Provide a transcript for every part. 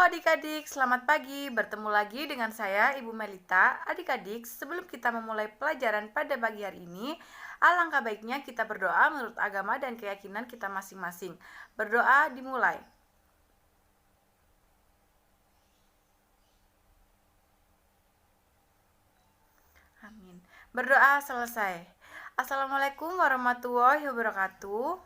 adik-adik, selamat pagi. Bertemu lagi dengan saya, Ibu Melita. Adik-adik, sebelum kita memulai pelajaran pada pagi hari ini, alangkah baiknya kita berdoa menurut agama dan keyakinan kita masing-masing. Berdoa dimulai. Amin. Berdoa selesai. Assalamualaikum warahmatullahi wabarakatuh.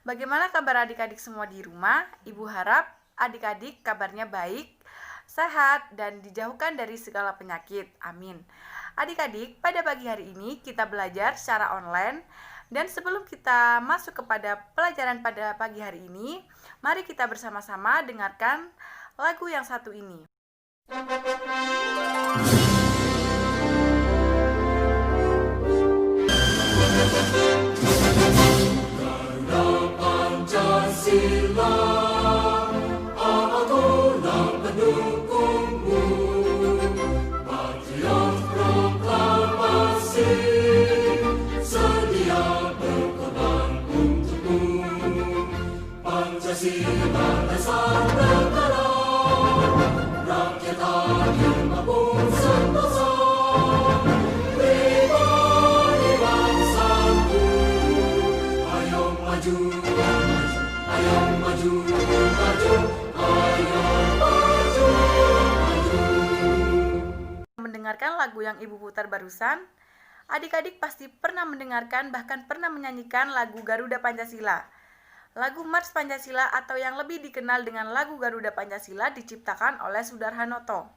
Bagaimana kabar adik-adik semua di rumah? Ibu harap adik-adik kabarnya baik, sehat, dan dijauhkan dari segala penyakit. Amin. Adik-adik, pada pagi hari ini kita belajar secara online. Dan sebelum kita masuk kepada pelajaran pada pagi hari ini, mari kita bersama-sama dengarkan lagu yang satu ini. Pancasila, akulah pendukungmu, patriot proklamasi, sedia berkorban untukmu. Pancasila dasar negara, rakyat adil maupun sentosa, pribadi bangsaku, ayo maju. Ayo maju, maju, ayo maju, maju. Mendengarkan lagu yang Ibu putar barusan, adik-adik pasti pernah mendengarkan bahkan pernah menyanyikan lagu Garuda Pancasila. Lagu Mars Pancasila atau yang lebih dikenal dengan lagu Garuda Pancasila diciptakan oleh Soedarhanoto.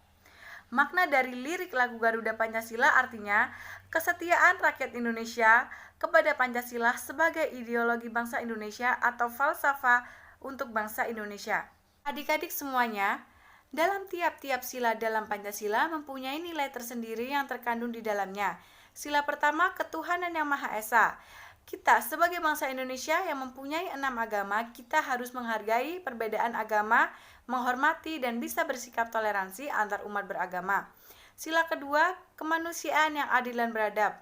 Makna dari lirik lagu Garuda Pancasila artinya kesetiaan rakyat Indonesia kepada Pancasila sebagai ideologi bangsa Indonesia atau falsafah untuk bangsa Indonesia. Adik-adik semuanya, dalam tiap-tiap sila dalam Pancasila mempunyai nilai tersendiri yang terkandung di dalamnya. Sila pertama, ketuhanan yang Maha Esa. Kita sebagai bangsa Indonesia yang mempunyai 6 agama, kita harus menghargai perbedaan agama, menghormati dan bisa bersikap toleransi antar umat beragama. Sila kedua, kemanusiaan yang adil dan beradab.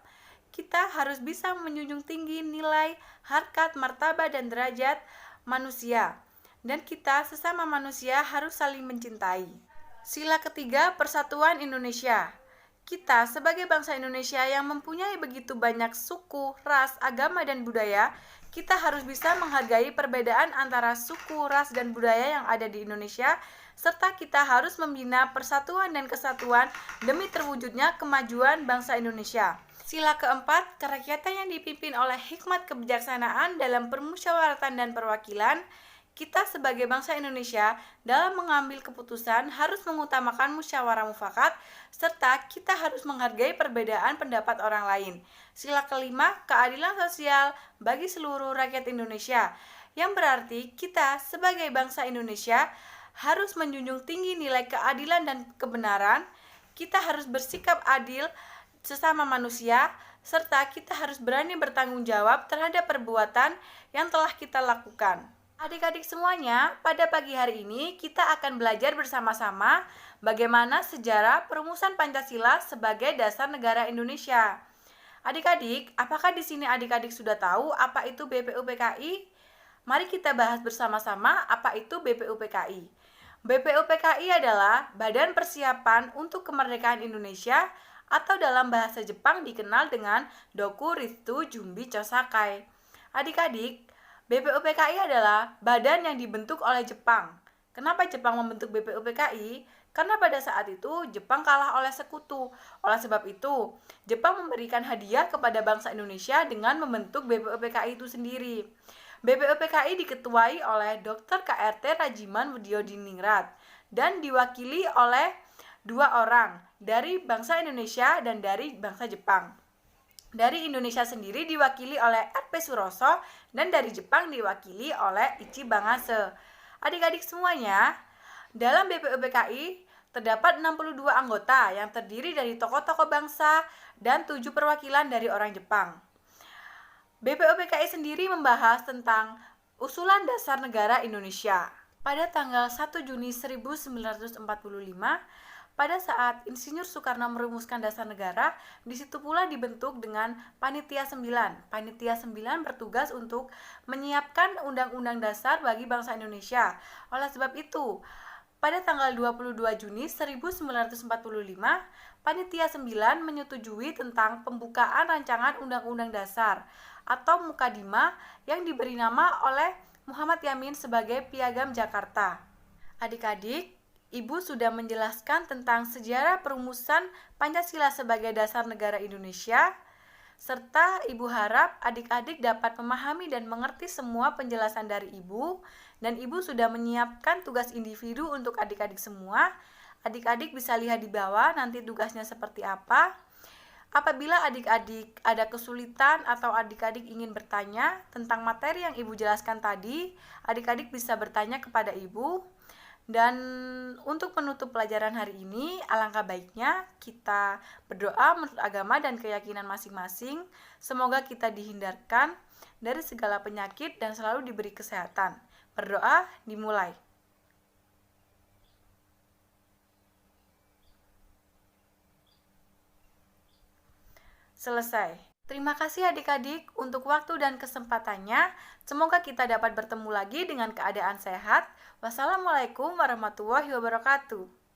Kita harus bisa menjunjung tinggi nilai, harkat, martabat dan derajat manusia. Dan kita sesama manusia harus saling mencintai. Sila ketiga, persatuan Indonesia. Kita sebagai bangsa Indonesia yang mempunyai begitu banyak suku, ras, agama, dan budaya, kita harus bisa menghargai perbedaan antara suku, ras, dan budaya yang ada di Indonesia, serta kita harus membina persatuan dan kesatuan demi terwujudnya kemajuan bangsa Indonesia. Sila keempat, kerakyatan yang dipimpin oleh hikmat kebijaksanaan dalam permusyawaratan dan perwakilan. Kita sebagai bangsa Indonesia dalam mengambil keputusan harus mengutamakan musyawarah mufakat, serta kita harus menghargai perbedaan pendapat orang lain. Sila kelima, keadilan sosial bagi seluruh rakyat Indonesia, yang berarti kita sebagai bangsa Indonesia harus menjunjung tinggi nilai keadilan dan kebenaran, kita harus bersikap adil sesama manusia, serta kita harus berani bertanggung jawab terhadap perbuatan yang telah kita lakukan. Adik-adik semuanya, pada pagi hari ini kita akan belajar bersama-sama bagaimana sejarah perumusan Pancasila sebagai dasar negara Indonesia. Adik-adik, apakah di sini adik-adik sudah tahu apa itu BPUPKI? Mari kita bahas bersama-sama apa itu BPUPKI. BPUPKI adalah Badan Persiapan untuk Kemerdekaan Indonesia atau dalam bahasa Jepang dikenal dengan Doku Ritsu Jumbi Chosakai. Adik-adik, BPUPKI adalah badan yang dibentuk oleh Jepang. Kenapa Jepang membentuk BPUPKI? Karena pada saat itu Jepang kalah oleh sekutu. Oleh sebab itu, Jepang memberikan hadiah kepada bangsa Indonesia dengan membentuk BPUPKI itu sendiri. BPUPKI diketuai oleh Dr. KRT Rajiman Widyodiningrat dan diwakili oleh 2 orang dari bangsa Indonesia dan dari bangsa Jepang. Dari Indonesia sendiri diwakili oleh R.P. Suroso dan dari Jepang diwakili oleh Ichi Bangase. Adik-adik semuanya, dalam BPUPKI terdapat 62 anggota yang terdiri dari tokoh-tokoh bangsa dan 7 perwakilan dari orang Jepang. BPUPKI sendiri membahas tentang usulan dasar negara Indonesia. Pada tanggal 1 Juni 1945, pada saat Insinyur Soekarno merumuskan dasar negara, di situ pula dibentuk dengan Panitia 9. Panitia 9 bertugas untuk menyiapkan undang-undang dasar bagi bangsa Indonesia. Oleh sebab itu, Pada tanggal 22 Juni 1945, Panitia 9 menyetujui tentang pembukaan rancangan Undang-Undang Dasar atau Mukadimah yang diberi nama oleh Muhammad Yamin sebagai Piagam Jakarta. Adik-adik, Ibu sudah menjelaskan tentang sejarah perumusan Pancasila sebagai dasar negara Indonesia, serta Ibu harap adik-adik dapat memahami dan mengerti semua penjelasan dari Ibu, dan Ibu sudah menyiapkan tugas individu untuk adik-adik semua. Adik-adik bisa lihat di bawah nanti tugasnya seperti apa. Apabila adik-adik ada kesulitan atau adik-adik ingin bertanya tentang materi yang Ibu jelaskan tadi, adik-adik bisa bertanya kepada Ibu. Dan untuk menutup pelajaran hari ini, alangkah baiknya kita berdoa menurut agama dan keyakinan masing-masing. Semoga kita dihindarkan dari segala penyakit dan selalu diberi kesehatan. Berdoa dimulai. Selesai. Terima kasih adik-adik untuk waktu dan kesempatannya. Semoga kita dapat bertemu lagi dengan keadaan sehat. Wassalamualaikum warahmatullahi wabarakatuh.